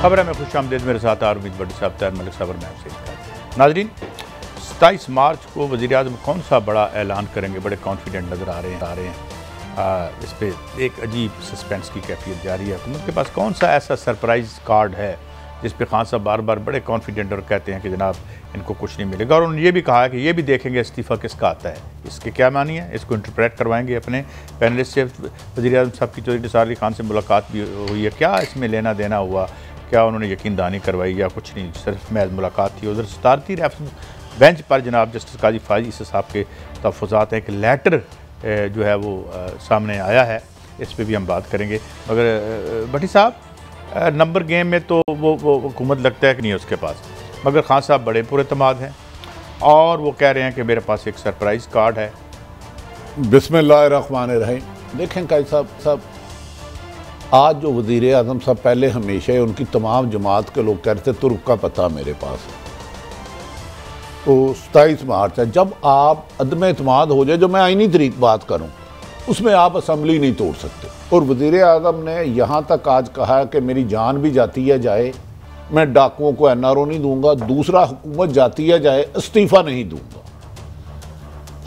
खबर है मैं खुश आमदेद मेरे साथ आरमीद भट्टी साहब तैयार मलिक साहब मैं आपसे नाजरीन 27 मार्च को वज़ीर-ए-आज़म कौन सा बड़ा ऐलान करेंगे, बड़े कॉन्फिडेंट नज़र आ रहे हैं। इस पर एक अजीब सस्पेंस की कैफियत जारी है। हुकूमत के पास कौन सा ऐसा सरप्राइज़ कार्ड है जिस पे खान साहब बार बार बड़े कॉन्फिडेंट और कहते हैं कि जनाब इनको कुछ नहीं मिलेगा, और उन्होंने ये भी कहा है कि ये भी देखेंगे इस्तीफ़ा किसका आता है। इसके क्या मानी है, इसको इंटरप्रेट करवाएंगे अपने पैनलिस्ट से। वज़ीर-ए-आज़म साहब की चौधरी निसार अली खान से मुलाकात भी हुई है, क्या इसमें लेना देना हुआ, क्या उन्होंने यकीन दहानी करवाई या कुछ नहीं, सिर्फ महज मुलाकात थी। उधर सदारती रेफरेंस बेंच पर जनाब जस्टिस काजी फायज़ ईसा साहब के तहफ़्फ़ुज़ात हैं कि लेटर जो है वो सामने आया है, इस पर भी हम बात करेंगे। मगर भट्टी साहब नंबर गेम में तो वो हुकूमत लगता है कि नहीं है उसके पास, मगर खान साहब बड़े पुरएतमाद हैं और वो कह रहे हैं कि मेरे पास एक सरप्राइज़ कार्ड है। बिस्मिल्लाहिर्रहमानिर्रहीम। देखें काजी साहब आज जो वज़ीर आज़म साहब पहले हमेशा ही उनकी तमाम जमात के लोग कह रहे थे तुर्क का पता मेरे पास है, तो 27 मार्च है। जब आप अदम एतमाद हो जाए, जो मैं आईनी तरीक बात करूं, उसमें आप असम्बली नहीं तोड़ सकते। और वज़ीर आज़म ने यहाँ तक आज कहा कि मेरी जान भी जाती है जाए, मैं डाकुओं को NRO नहीं दूंगा, दूसरा हुकूमत जाती है जाए, इस्तीफ़ा नहीं दूंगा।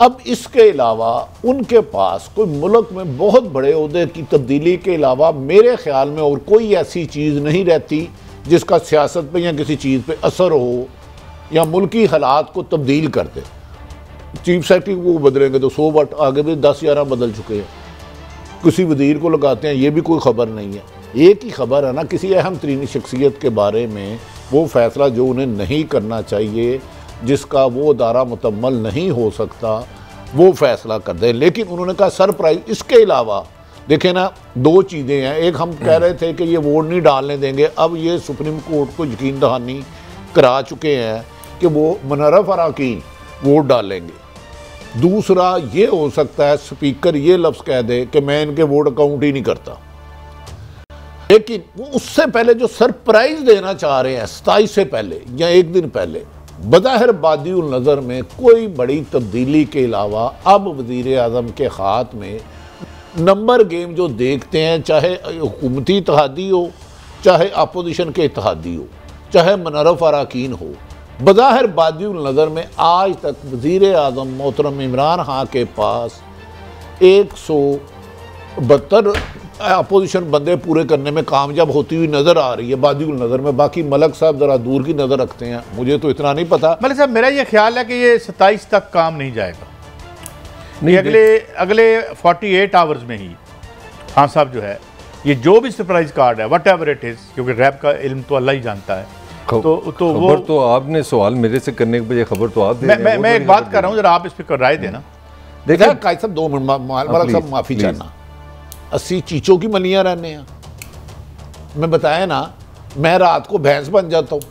अब इसके अलावा उनके पास कोई मुल्क में बहुत बड़े ओहदे की तब्दीली के अलावा मेरे ख्याल में और कोई ऐसी चीज़ नहीं रहती जिसका सियासत पे या किसी चीज़ पे असर हो या मुल्की हालात को तब्दील कर दे। चीफ सेक्रेटरी को बदलेंगे तो 100 बार, आगे भी 10-11 बदल चुके हैं। किसी वज़ीर को लगाते हैं, ये भी कोई ख़बर नहीं है। एक ही खबर है ना, किसी अहम तरीन शख्सियत के बारे में वो फ़ैसला जो उन्हें नहीं करना चाहिए, जिसका वो अदारा मुतम्मल नहीं हो सकता, वो फ़ैसला कर दे। लेकिन उन्होंने कहा सरप्राइज़। इसके अलावा देखें ना, दो चीज़ें हैं। एक हम कह रहे थे कि ये वोट नहीं डालने देंगे, अब ये सुप्रीम कोर्ट को यकीन दहानी करा चुके हैं कि वो मुनर्रफ अराकीन वोट डालेंगे। दूसरा ये हो सकता है स्पीकर ये लफ्ज़ कह दे कि मैं इनके वोट अकाउंट ही नहीं करता। लेकिन वो उससे पहले जो सरप्राइज़ देना चाह रहे हैं 27 से पहले या एक दिन पहले, बज़ाहिर बादिउल नज़र में कोई बड़ी तब्दीली के अलावा अब वज़ीर आज़म के हाथ में नंबर गेम जो देखते हैं, चाहे हुकूमती इत्तेहादी हो, चाहे अपोजिशन के इत्तेहादी हो, चाहे मुनर्रफ अराकीन हो, बज़ाहिर बादिउल नज़र में आज तक वज़ीर आज़म मोहतरम इमरान खान के पास 172 अपोजिशन बंदे पूरे करने में कामयाब होती हुई नज़र आ रही है बादिउल नज़र में। बाकी मलक साहब ज़रा दूर की नज़र रखते हैं, मुझे तो इतना नहीं पता। मलिक साहब मेरा ये ख्याल है कि ये 27 तक काम नहीं जाएगा, नहीं अगले 48 आवर्स में ही खान साहब जो है ये जो भी सरप्राइज कार्ड है वट एवर इट इज़, क्योंकि रैप का इल्म तो अल्लाह ही जानता है, तो वो तो आपने सवाल मेरे से करने के बजाय खबर तो आप दे रहे हैं। मैं एक बात कर रहा हूँ, जरा आप इस पर राय देना। देखा कायद साहब 2 मिनट मलक साहब माफ़ी चाहना, 80 चीचों की मलियाँ रहने हैं। मैं बताया ना, मैं रात को भैंस बन जाता हूँ,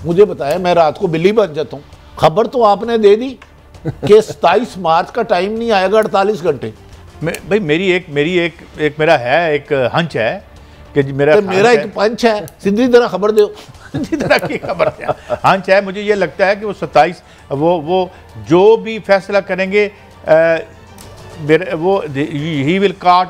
मुझे बताया मैं रात को बिल्ली बन जाता हूँ। खबर तो आपने दे दी कि 27 मार्च का टाइम नहीं आएगा 48 घंटे। भाई मेरी एक मेरा है एक हंच है कि मेरा एक पंच है, सीधी तरह खबर दो, सीधी तरह की खबर है, हंच है। मुझे ये लगता है कि वो 27 वो जो भी फैसला करेंगे वो ही विल काट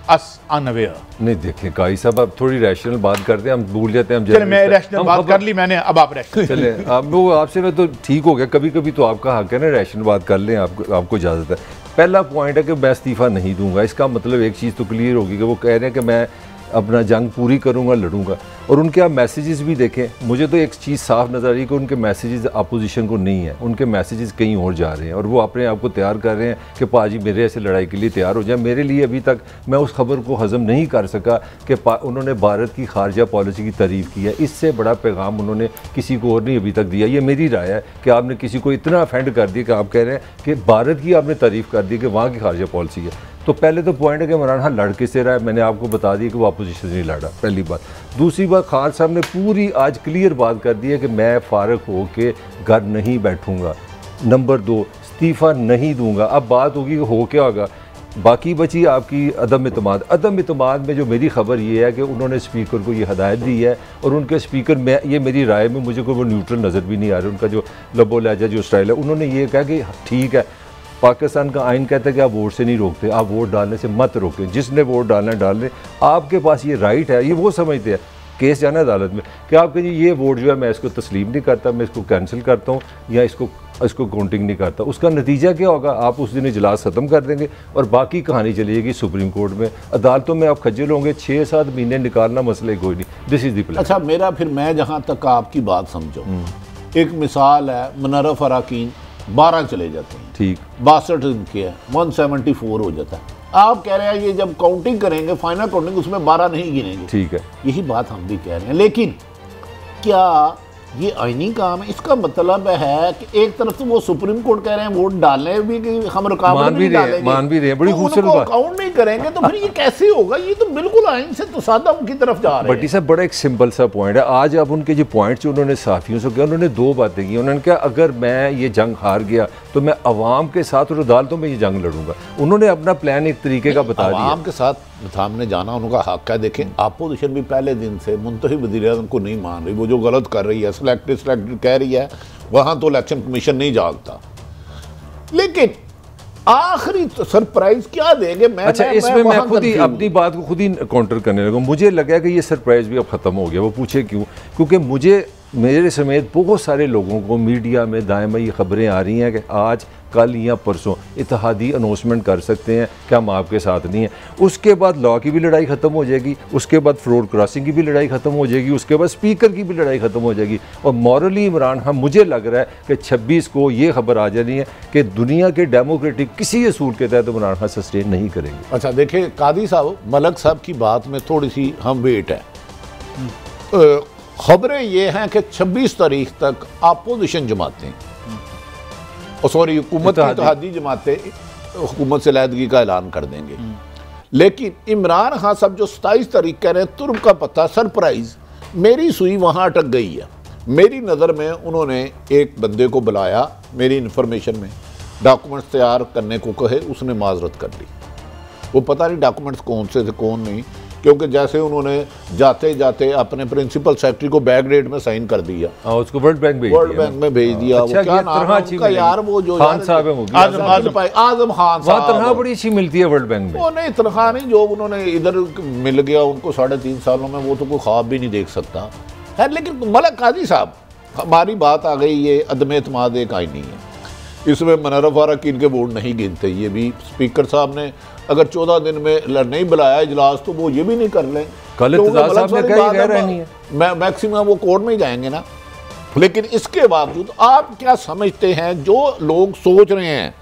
अस अनअवेयर। नहीं देखें काई साहब, आप थोड़ी रैशनल बात करते हैं, हम भूल जाते हैं। चले मैं रैशनल बात कर ली मैंने, अब आप रैशनल चले आप वो आपसे मैं तो ठीक हो गया। कभी कभी तो आपका हक है ना, रैशनल बात कर लें, आपको इजाज़त है। पहला पॉइंट है कि मैं इस्तीफ़ा नहीं दूंगा। इसका मतलब एक चीज़ तो क्लियर होगी कि वो कह रहे हैं कि मैं अपना जंग पूरी करूंगा, लड़ूंगा। और उनके आप मैसेजेस भी देखें, मुझे तो एक चीज़ साफ नज़र आ रही है कि उनके मैसेजेस अपोजिशन को नहीं है, उनके मैसेजेस कहीं और जा रहे हैं और वो अपने आप को तैयार कर रहे हैं कि पाजी मेरे ऐसे लड़ाई के लिए तैयार हो जाए। मेरे लिए अभी तक मैं उस खबर को हज़म नहीं कर सका कि उन्होंने भारत की खारजा पॉलिसी की तारीफ़ की है। इससे बड़ा पैगाम उन्होंने किसी को और नहीं अभी तक दिया। ये मेरी राय है कि आपने किसी को इतना अफेंड कर दिया कि आप कह रहे हैं कि भारत की आपने तारीफ़ कर दी कि वहाँ की खारजा पॉलिसी है। तो पहले तो पॉइंट है कि इमरान खान लड़ किससे रहा है, मैंने आपको बता दिया कि वो अपोजिशन से नहीं लड़ा, पहली बात। दूसरी बात, खान साहब ने पूरी आज क्लियर बात कर दी है कि मैं फारग हो के घर नहीं बैठूंगा। नंबर 2, इस्तीफ़ा नहीं दूंगा। अब बात होगी कि हो क्या होगा। बाकी बची आपकी अदम इत्मीनान। अदम इत्मीनान में जो मेरी खबर ये है कि उन्होंने स्पीकर को ये हदायत दी है और उनके स्पीकर में ये मेरी राय में मुझे कोई वो न्यूट्रल नज़र भी नहीं आ रहा। उनका जो लबो लहजा जो स्टाइल है, उन्होंने ये कहा कि ठीक है पाकिस्तान का आइन कहता है कि आप वोट से नहीं रोकते, आप वोट डालने से मत रोकें, जिसने वोट डालना है डाल लें, आपके पास ये राइट है, ये वो समझते हैं। केस जाना है अदालत में कि आप कहिए ये वोट जो है मैं इसको तस्लीम नहीं करता, मैं इसको कैंसिल करता हूँ या इसको काउंटिंग नहीं करता। उसका नतीजा क्या होगा? आप उस दिन इजलास ख़त्म कर देंगे और बाकी कहानी चली जाएगी सुप्रीम कोर्ट में, अदालतों में आप खज्जल होंगे, 6-7 महीने निकालना मसले कोई नहीं। This is the plan. अच्छा, मेरा फिर मैं जहाँ तक आपकी बात समझो, एक मिसाल है, मुनर्रफ अराकीन 12 चले जाते हैं, ठीक, 62 इनके है, 174 हो जाता है। आप कह रहे हैं ये जब काउंटिंग करेंगे, फाइनल काउंटिंग, उसमें 12 नहीं गिनेंगे, ठीक है, यही बात हम भी कह रहे हैं। लेकिन क्या ये आईनी काम है? इसका मतलब है कि एक तरफ तो वो सुप्रीम कोर्ट कह रहे हैं वोट डालने भी कि हम रुकावट भी डालेंगे, मान भी रहे हैं, बड़ी खूबसूरत बात, काउंट नहीं करेंगे तो फिर ये कैसे होगा? ये तो बिल्कुल आईन से तसादम की तरफ जा रहे हैं। भट्टी साहब, बड़ा एक सिंपल सा पॉइंट है। आज अब उनके जो पॉइंट जो उन्होंने साफियों से किया, उन्होंने 2 बातें की। उन्होंने कहा अगर मैं ये जंग हार गया तो मैं अवाम के साथ और अदालतों में ये जंग लड़ूंगा। उन्होंने अपना प्लान एक तरीके का बता दिया। अवाम के साथ सामने जाना उनका हक है। देखें, अपोजिशन भी पहले दिन से मुंतखब वज़ीर-ए-आज़म को नहीं मान रही, वो जो गलत कर रही है, सिलेक्टेड कह रही है, वहाँ तो इलेक्शन कमीशन नहीं जागता। लेकिन आखिरी सरप्राइज क्या देंगे? अच्छा, इसमें मैं खुद ही अपनी बात को खुद ही काउंटर करने लगा। मुझे लगा कि ये सरप्राइज भी अब ख़त्म हो गया। वो पूछे क्यों? क्योंकि मेरे समेत बहुत सारे लोगों को मीडिया में दायमा ये खबरें आ रही हैं कि आज, कल या परसों इत्तेहादी अनाउंसमेंट कर सकते हैं कि हम आपके साथ नहीं हैं। उसके बाद लॉ की भी लड़ाई ख़त्म हो जाएगी, उसके बाद फ्लोर क्रॉसिंग की भी लड़ाई ख़त्म हो जाएगी, उसके बाद स्पीकर की भी लड़ाई ख़त्म हो जाएगी। और मॉरली इमरान खान, मुझे लग रहा है कि 26 को ये खबर आ जानी है कि दुनिया के डेमोक्रेटिक किसी असूल के तहत इमरान खान सस्टेन नहीं करेंगे। अच्छा देखिए कादी साहब, मलक साहब की बात में थोड़ी सी हम वेट है। खबरें ये हैं कि 26 तारीख तक अपोजिशन जमातें, सॉरी हुकूमत की इत्तेहादी जमातें हुकूमत से अलहदगी का ऐलान कर देंगे। लेकिन इमरान खान साहब जो 27 तारीख कह रहे हैं, तुर्क का पता, सरप्राइज, मेरी सुई वहाँ अटक गई है। मेरी नज़र में उन्होंने एक बंदे को बुलाया, मेरी इन्फॉर्मेशन में डॉक्यूमेंट्स तैयार करने को कहे, उसने माजरत कर ली। वो पता नहीं डॉक्यूमेंट्स कौन से थे कौन नहीं, क्योंकि जैसे उन्होंने जाते जाते अपने प्रिंसिपल सेक्रेटरी को बैकडेट में साइन कर दिया, उसको वर्ल्ड बैंक में भेज दिया। अच्छा, वो क्या नाम है उनका यार, वो जो खान साहब है, आजम खान साहब, तनख्वाह बड़ी अच्छी मिलती है वर्ल्ड बैंक में। वो नहीं, तनख्वाह नहीं, जो उन्होंने इधर मिल गया उनको 3.5 सालों में, वो तो कोई ख्वाब भी नहीं देख सकता है। लेकिन मलक काजी साहब, हमारी बात आ गई, ये अदम एतमाद एक आईनी है, इसमें मुनर्रफ अराकीन के वोट नहीं गिनते। ये भी स्पीकर साहब ने अगर 14 दिन में नहीं बुलाया इजलास तो वो ये भी नहीं कर लें। मैक्सिमम वो कोर्ट में ही जाएंगे ना। लेकिन इसके बावजूद आप क्या समझते हैं, जो लोग सोच रहे हैं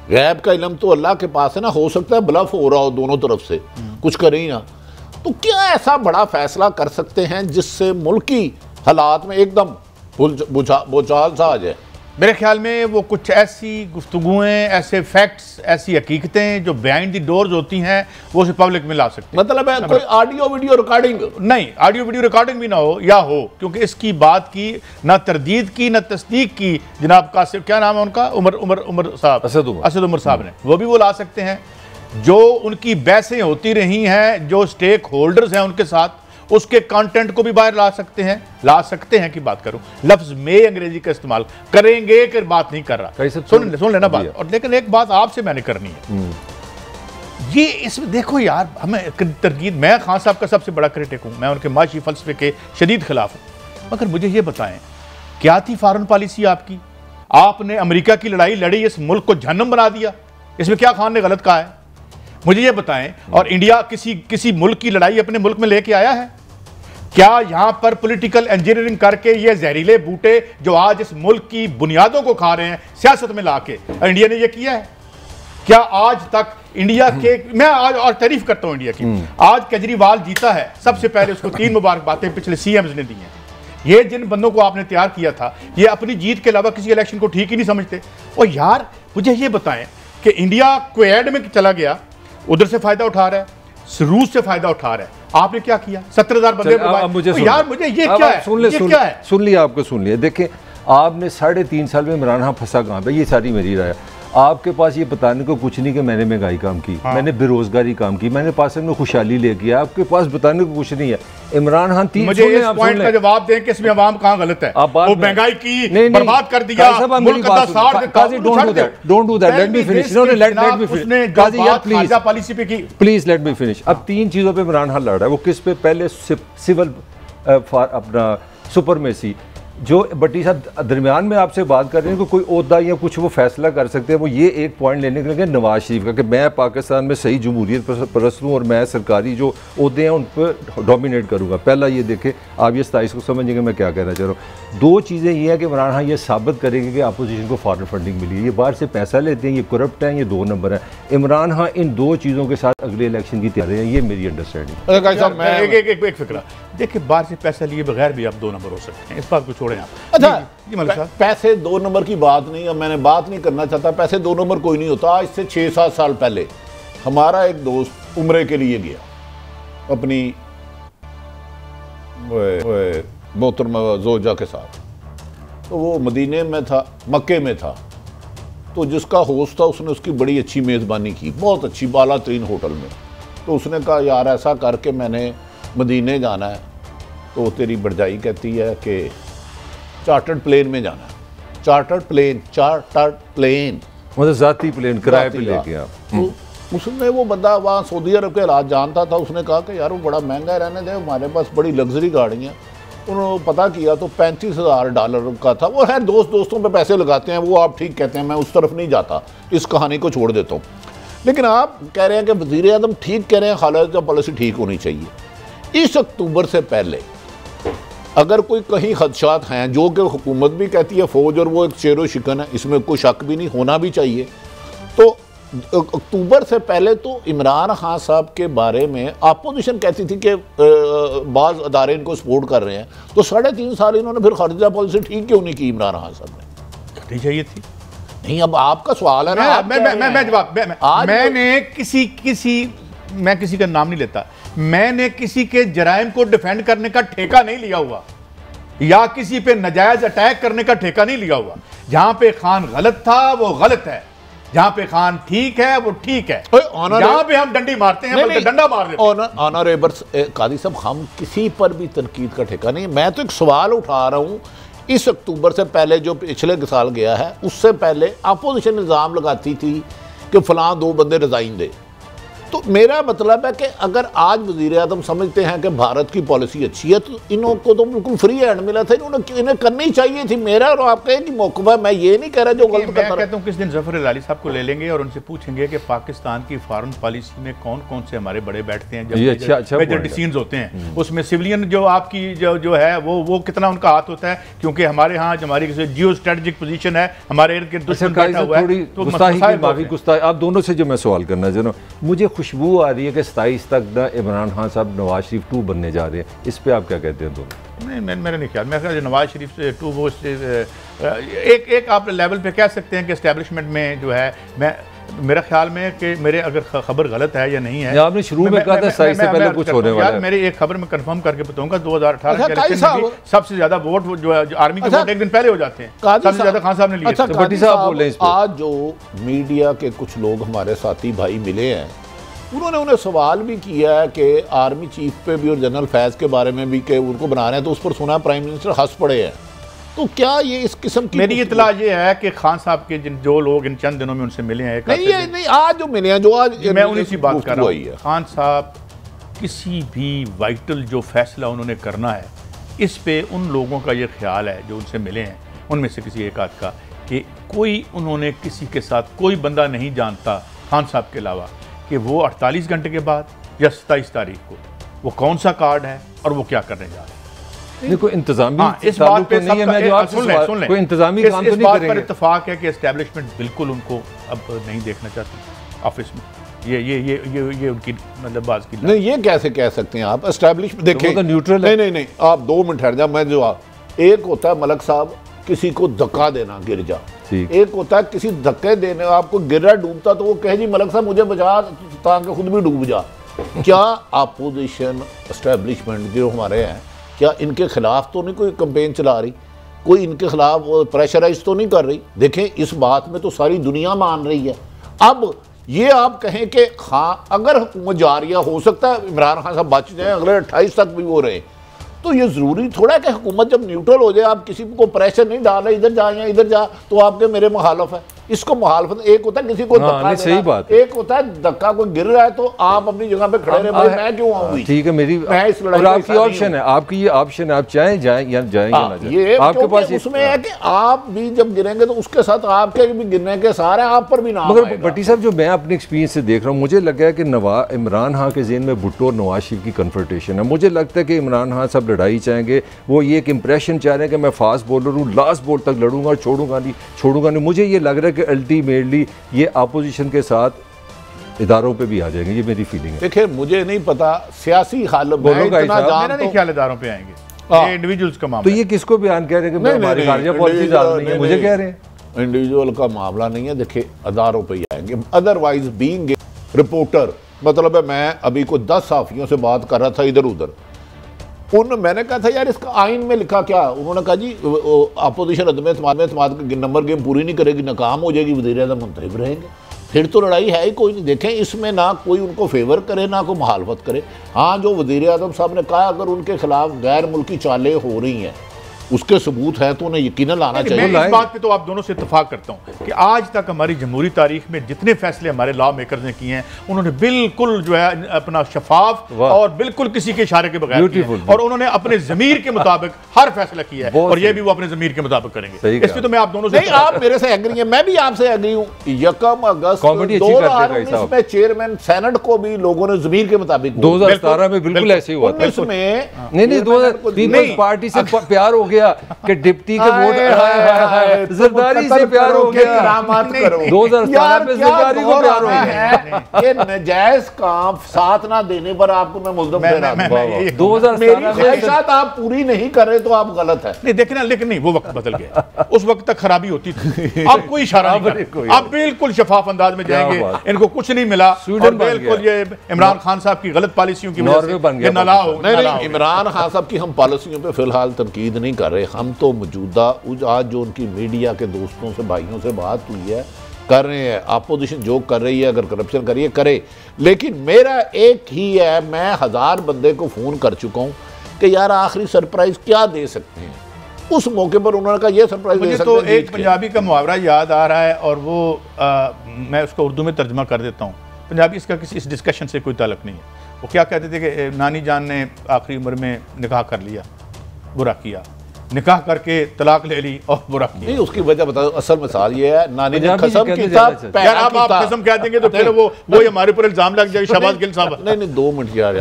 गैब का इल्म तो अल्लाह के पास है ना, हो सकता है ब्लफ हो रहा हो दोनों तरफ से, कुछ करे ही ना, तो क्या ऐसा बड़ा फैसला कर सकते हैं जिससे मुल्की हालात में एकदम भूचाल सा आ जाए? मेरे ख्याल में वो कुछ ऐसी गुफ्तगुएं, ऐसे फैक्ट्स, ऐसी हकीकतें जो बिहाइंड द डोर्स होती हैं, वो उसे पब्लिक में ला सकते हैं। मतलब है कोई ऑडियो वीडियो रिकॉर्डिंग नहीं, ऑडियो वीडियो रिकॉर्डिंग भी ना हो या हो, क्योंकि इसकी बात की ना तरदीद की ना तस्दीक की जनाब कासिम, क्या नाम है उनका, उमर साहब, असद उमर साहब ने, वो भी वो ला सकते हैं। जो उनकी बहसें होती रही हैं, जो स्टेक होल्डर्स हैं उनके साथ, उसके कंटेंट को भी बाहर ला सकते हैं की बात करूं, लफ्ज में अंग्रेजी का इस्तेमाल करेंगे कि बात नहीं कर रहा, सुन लेना बात। और लेकिन एक बात आपसे मैंने करनी है, ये इसमें देखो यार, हमें तरकीब, मैं खान साहब का सबसे बड़ा क्रिटिक हूं, मैं उनके माशी फलसफे के शदीद खिलाफ हूं, मगर मुझे ये बताएं क्या थी फॉरेन पॉलिसी आपकी? आपने अमेरिका की लड़ाई लड़ी, इस मुल्क को जहन्नम बना दिया, इसमें क्या खान ने गलत कहा है? मुझे ये बताएं। और इंडिया किसी मुल्क की लड़ाई अपने मुल्क में लेके आया है क्या? यहां पर पॉलिटिकल इंजीनियरिंग करके ये जहरीले बूटे जो आज इस मुल्क की बुनियादों को खा रहे हैं सियासत में लाके, इंडिया ने ये किया है क्या? आज तक इंडिया के, मैं आज और तारीफ करता हूं इंडिया की, आज केजरीवाल जीता है, सबसे पहले उसको 3 मुबारकबादें पिछले सीएम्स ने दी हैं। ये जिन बंदों को आपने तैयार किया था, ये अपनी जीत के अलावा किसी इलेक्शन को ठीक ही नहीं समझते। और यार मुझे ये बताएं कि इंडिया क्वेड में चला गया, उधर से फायदा उठा रहा है, रूस से फायदा उठा रहा है, आपने क्या किया? 17,000 बंदे यार, मुझे ये क्या है? सुन लिया आपको, सुन लिया। देखें, आपने 3.5 साल में इमरान खान फंसा कहाँ पे, ये सारी मेरी राय। आपके पास ये बताने को कुछ नहीं कि मैंने महंगाई काम की, मैंने बेरोजगारी काम की, मैंने पास में खुशहाली लेके आया, आपके पास बताने को कुछ नहीं है। इमरान खान मुझे इस पॉइंट का जवाब दें कि इसमें अवाम कहाँ गलत है? वो महंगाई की बर्बाद कर दिया, मुल्क का काजी, don't do that, let me finish, no let me finish काजी यार, प्लीज पॉलिसी पे की, प्लीज लेट मी फिनिश। अब 3 चीजों पे इमरान खान लड़ रहा है। वो किस पे? पहले सिविल अपना सुपरमेसी, जो भट्टी साहब दरमियान में आपसे बात कर रहे हैं कि कोई ओहदा या कुछ वो फैसला कर सकते हैं, वो ये एक पॉइंट लेने के लिए नवाज शरीफ का कि मैं पाकिस्तान में सही जमहूरियत परस्त हूँ और मैं सरकारी जो ओहदे हैं उन पर डोमिनेट करूँगा। पहला ये देखें, आप ये 27 को समझेंगे मैं क्या कहना चाह रहा हूँ। दो चीज़ें ये हैं कि इमरान खान ये साबित करेंगे कि अपोजिशन को फॉरेन फंडिंग मिली है, ये बाहर से पैसा लेते हैं, ये करप्ट हैं, ये 2 नंबर है। इमरान खान इन 2 चीज़ों के साथ अगले इलेक्शन की तैयारी है, ये मेरी अंडरस्टैंडिंग। एक फिक्रा देखिए, बाहर से पैसा लिए बगैर भी आप 2 नंबर हो सकते हैं, इस बात को छोड़ें आप। अच्छा, पैसे 2 नंबर की बात नहीं, अब मैंने बात नहीं करना चाहता, पैसे 2 नंबर कोई नहीं होता। आज से 6-7 साल पहले हमारा एक दोस्त उम्रे के लिए गया अपनी मोहतरमा जोजा के साथ, तो वो मदीने में था, मक्के में था, तो जिसका होस्ट था उसने उसकी बड़ी अच्छी मेज़बानी की, बहुत अच्छी बाला तरीन होटल में। तो उसने कहा यार ऐसा करके मैंने मदीने जाना है, तो तेरी बड़जाई कहती है कि चार्टर्ड प्लेन में जाना है। चार्टर्ड प्लेन मतलब ज़ाती प्लेन किराए पे लेके आप। तो उसने, वो बंदा वहाँ सऊदी अरब के हालात जानता था, उसने कहा कि यार वो बड़ा महंगा है, रहने दे, हमारे पास बड़ी लग्जरी गाड़ियाँ। उन्होंने पता किया तो $35,000 का था। वो है दोस्तों पे पैसे लगाते हैं, वो आप ठीक कहते हैं, मैं उस तरफ नहीं जाता, इस कहानी को छोड़ देता हूँ। लेकिन आप कह रहे हैं कि वज़ीर आज़म ठीक कह रहे हैं, खालिदा पॉलिसी ठीक होनी चाहिए। इस अक्टूबर से पहले अगर कोई कहीं खदशात हैं, जो कि हुकूमत भी कहती है फौज और वो एक शेरो शिकन है, इसमें कोई शक भी नहीं, होना भी चाहिए, तो अक्टूबर से पहले तो इमरान खान साहब के बारे में अपोजिशन कहती थी कि बाज़ अदारे इनको सपोर्ट कर रहे हैं, तो 3.5 साल इन्होंने फिर खारिजा पॉलिसी ठीक क्यों नहीं की इमरान खान साहब ने? करनी चाहिए थी। नहीं, अब आपका सवाल है ना। मैं जवाब, मैंने मैं किसी का नाम नहीं लेता, मैंने किसी के जराइम को डिफेंड करने का ठेका नहीं लिया हुआ, या किसी पे नजायज अटैक करने का ठेका नहीं लिया हुआ। जहां पे खान गलत था वो गलत है, जहां पे खान ठीक है वो ठीक है। जहां पे हम डंडी मारते हैं बल्कि डंडा मार देते हैं। ऑनरेबल कादी साहब, हम किसी पर भी तनकीद का ठेका नहीं। मैं तो एक सवाल उठा रहा हूं, इस अक्टूबर से पहले जो पिछले साल गया है, उससे पहले अपोजिशन इल्ज़ाम लगाती थी कि फलां 2 बंदे रिजाइन दे। तो मेरा मतलब है कि अगर आज वज़ीर आज़म समझते हैं कि भारत की पॉलिसी अच्छी है, तो इनको तो बिल्कुल फ्री हैंड मिला था, इन्हें करनी चाहिए थी। मेरा और आपका एक ही मौक़िफ़ है, मैं ये नहीं कह रहा जो गलत कर रहा। मैं कहता हूँ किस दिन ज़फ़र अली साहब को ले लेंगे और उनसे पूछेंगे कि पाकिस्तान की फॉरेन पॉलिसी में कौन कौन से हमारे बड़े बैठते हैं, जब मेजर डिसीजंस होते हैं, उसमें सिविलियन जो आपकी जो है वो कितना उनका हाथ होता है, क्योंकि हमारे यहाँ हमारी जियो स्ट्रेटजिक पोजीशन है, हमारे इर्द गिर्द दुश्मन बैठा हुआ है। तो आप दोनों से जो मैं सवाल करना चाह रहा हूँ, मुझे खुशबू आ रही है कि 27 तक ना इमरान खान साहब नवाज शरीफ 2 बनने जा रहे हैं, इस पे आप क्या कहते हैं दोनों? नहीं, मेरा नहीं ख्याल, मैं नवाज शरीफ से 2 वो एक आप लेवल पे कह सकते हैं कि एस्टेब्लिशमेंट में जो है, मेरा ख्याल में कि मेरे अगर खबर गलत है या नहीं है, आपने शुरू में कहा था 27 से पहले कुछ होने वाला है। मेरी एक खबर में कंफर्म करके बताऊंगा, 2018 के इलेक्शन में सबसे ज्यादा वोट जो आर्मी के वोट एक दिन पहले हो जाते हैं, सबसे ज्यादा खान साहब ने लिए। अच्छा, भट्टी साहब बोल रहे हैं, आज जो मीडिया के कुछ लोग हमारे साथी भाई मिले हैं, उन्होंने उन्हें सवाल भी किया है कि आर्मी चीफ पे भी और जनरल फैज़ के बारे में भी कि उनको बना रहे हैं, तो उस पर सुना प्राइम मिनिस्टर हंस पड़े हैं। तो क्या ये इस किस्म की? मेरी इतला ये है कि खान साहब के जो लोग इन चंद दिनों में उनसे मिले हैं, नहीं आज जो मिले हैं, जो आज मैं उन्हीं से बात कर रहा हूँ, खान साहब किसी भी वाइटल जो फैसला उन्होंने करना है, इस पे उन लोगों का ये ख्याल है जो उनसे मिले हैं, उनमें से किसी एक आध का, कि कोई उन्होंने किसी के साथ कोई बंदा नहीं जानता खान साहब के अलावा कि वो 48 घंटे के बाद या 27 तारीख को वो कौन सा कार्ड है और वो क्या करने जा रहे हैं। देखो इंतजामी इस बात पे नहीं है, मैं जो आप सुन लें, कोई इंतजामी काम तो नहीं करेंगे। इत्तेफाक है कि एस्टेब्लिशमेंट बिल्कुल उनको अब नहीं देखना चाहती ऑफिस में। ये उनकी मतलब बात की नहीं, ये कैसे कह सकते हैं आप? एस्टेब्लिशमेंट देखें तो न्यूट्रल है। नहीं, आप 2 मिनट ठहर जा, मैं जवाब। एक होता है मलक साहब किसी को धक्का देना, गिर जा, एक होता है किसी धक्के देने, आपको गिर रहा डूबता तो वो कहे जी मलक साहब मुझे बचा ताकि खुद भी डूब जा। क्या अपोजिशन एस्टेब्लिशमेंट जो हमारे हैं, क्या इनके खिलाफ तो नहीं कोई कैंपेन चला रही, कोई इनके खिलाफ प्रेशराइज तो नहीं कर रही? देखें इस बात में तो सारी दुनिया मान रही है। अब ये आप कहें कि हाँ अगर हुकूमत जारिया हो सकता है इमरान खान साहब बच जाए, अगले 28 तक भी वो रहे, तो ये ज़रूरी थोड़ा है कि हुकूमत जब न्यूट्रल हो जाए, आप किसी को प्रेशर नहीं डाल रहे इधर जा या इधर जा तो आपके मेरे मुखालफ है। इसको मुखालफत, एक होता है किसी को धक्का सही बात है, एक होता है धक्का कोई गिर रहा है तो आप अपनी जगह पे खड़े रहे, भाई मैं क्यों आऊंगी, ठीक है मेरी, और आपकी ऑप्शन है, आपकी ये ऑप्शन है, आप चाहें जाएं या जाएं या ना जाएं, आपके पास उसमें है कि आप भी जब गिरेंगे तो उसके साथ आपके भी गिरने के सारे आप पर भी नाम मगर भट्टी साहब जो मैं अपने एक्सपीरियंस से देख रहा हूँ, मुझे लग गया कि इमरान खान के ज़हन में भुट्टो और नवाज शरीफ की कन्फ्रंटेशन है। मुझे लगता है कि इमरान खान सब लड़ाई चाहेंगे, वो ये एक इंप्रेशन चाह रहे हैं कि मैं फास्ट बॉलर हूँ, लास्ट बॉल तक लड़ूंगा और छोड़ूंगा नहीं। मुझे ये लग रहा है कि अल्टीमेटली ये अपोजिशन के साथ इदारों पे भी आ जाएंगे, ये मेरी फीलिंग है। देखिए मुझे नहीं पता सियासी हालत, मेरा नहीं ख्याल इदारों पे आएंगे, ये इंडिविजुअल्स का मामला। तो ये किसको बयान कह रहे हैं कि हमारी खारजा पॉलिसी नहीं है, मुझे कह रहे हैं इंडिविजुअल का मामला नहीं है। देखिए अदारों पे ही आएंगे, अदरवाइज बीइंग रिपोर्टर, मतलब है मैं अभी को 10 साफियों से बात कर रहा था इधर उधर, मैंने कहा था यार इसका आइन में लिखा क्या, उन्होंने कहा जी अपोजिशन अदम एतमाद की नंबर गेम पूरी नहीं करेगी, नाकाम हो जाएगी, वज़ीर-ए-आज़म मुंतखब रहेंगे, फिर तो लड़ाई है ही कोई नहीं। देखें इसमें ना कोई उनको फेवर करे ना कोई मुखालफत करे। हाँ जो वज़ीर-ए-आज़म साहब ने कहा अगर उनके खिलाफ गैर मुल्की चालें हो रही हैं, उसके सबूत है तो उन्हें यकीनन लाना चाहिए। मैं इस बात पे तो आप दोनों से इत्तेफाक करता हूं कि आज तक हमारी जमहूरी तारीख में जितने फैसले हमारे लॉ मेकर्स ने किए हैं उन्होंने बिल्कुल जो है अपना शफाफ और बिल्कुल किसी के इशारे के बगैर किए हैं, और उन्होंने अपने ज़मीर के मुताबिक हर फैसला किया है, और ये भी वो अपने ज़मीर के मुताबिक करेंगे। इस पे तो मैं आप दोनों से, आप मेरे से एग्री हैं, मैं भी आपसे एग्री हूं। 1 अगस्त 2019 में चेयरमैन सेनेट को भी लोगों ने ज़मीर के मुताबिक, 2017 में बिल्कुल ऐसे हुआ था। नहीं 2000 पार्टी से प्यार हो गया कि डिप्टी के वोट जरदारी से प्यार हो गया, 2017 में जरदारी को प्यार हो गया। ये नजायज काम साथ ना देने पर आपको मैं मुल्ज़म ठहरा दूं। 2017 ख्वाहिशात आप पूरी नहीं कर रहे तो आप गलत है। नहीं देखना, लेकिन नहीं वो वक्त बदल गया, उस वक्त तक खराबी होती थी, अब कोई इशारा नहीं, अब बिल्कुल शफाफ अंदाज में जाएंगे, इनको कुछ नहीं मिला, और बिल्कुल ये इमरान खान साहब की गलत पॉलिसियों की वजह से नाला हो। इमरान खान साहब की हम पॉलिसियों पे फिलहाल तनकीद नहीं कर रहे, हम तो मौजूदा आज जो उनकी मीडिया के दोस्तों से भाइयों से बात हुई है कर रहे हैं। अपोजिशन जो कर रही है, अगर करप्शन करिए करे, लेकिन मेरा एक ही है, मैं 1000 बंदे को फ़ोन कर चुका हूँ कि यार आखिरी सरप्राइज़ क्या दे सकते हैं। उस मौके पर उन्होंने कहा ये सरप्राइज़ मुझे तो एक पंजाबी का मुहावरा याद आ रहा है, और वो मैं उसको उर्दू में तर्जमा कर देता हूँ। पंजाबी इसका किसी इस डिस्कशन से कोई ताल्लुक नहीं है। वो क्या कहते थे कि नानी जान ने आखिरी उम्र में निकाह कर लिया, बुरा किया, निकाह करके तलाक ले ली और बुरा किया। नहीं उसकी वजह बताओ, असल मिसाल ये है नानी ने कसम की था, यार आप कसम कह देंगे तो फिर वो हमारे ऊपर इल्जाम लग जाएगा शहबाज गिल साहब। नहीं 2 मिनट यार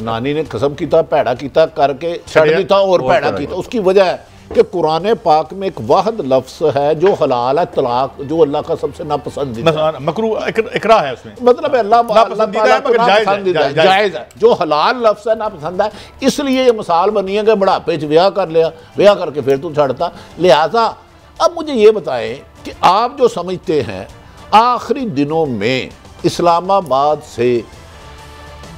नानी ने कसम किया, पैड़ा किया करके छड़ दिता और पैड़ा किया। उसकी वजह है कि कुरान पाक में एक वाहिद लफ्ज़ है जो हलाल है, तलाक, जो अल्लाह का सबसे नापसंदीदा, मकरू इकरा है उसमें, मतलब अल्लाह जायज़ है, जो हलाल लफ्ज़ है नापसंद है। इसलिए ये मिसाल बनी है कि बुढ़ापे च ब्याह कर लिया, ब्याह करके फिर तू छड़ता। लिहाजा अब मुझे ये बताएं कि आप जो समझते हैं आखिरी दिनों में इस्लामाबाद से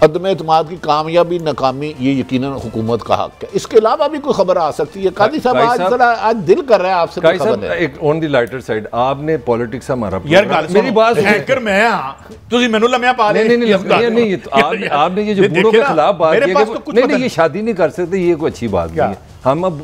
अदम एतमाद की कामयाबी नाकामी ये यकीनन हुकूमत का हक है, इसके अलावा भी कोई खबर आ सकती है। कादी साहब आज दिल कर रहा है आपसे कोई खबर है। एक ऑन द लाइटर साइड आपने पॉलिटिक्स हमारा मेरी बात हैकर मैं हां ਤੁਸੀਂ ਮੈਨੂੰ ਲੰਮਿਆ ਪਾ ले नहीं आपने ये जो बूढ़ों के खिलाफ बात की, नहीं ये शादी नहीं कर सकते, ये कोई अच्छी बात नहीं है। हम अब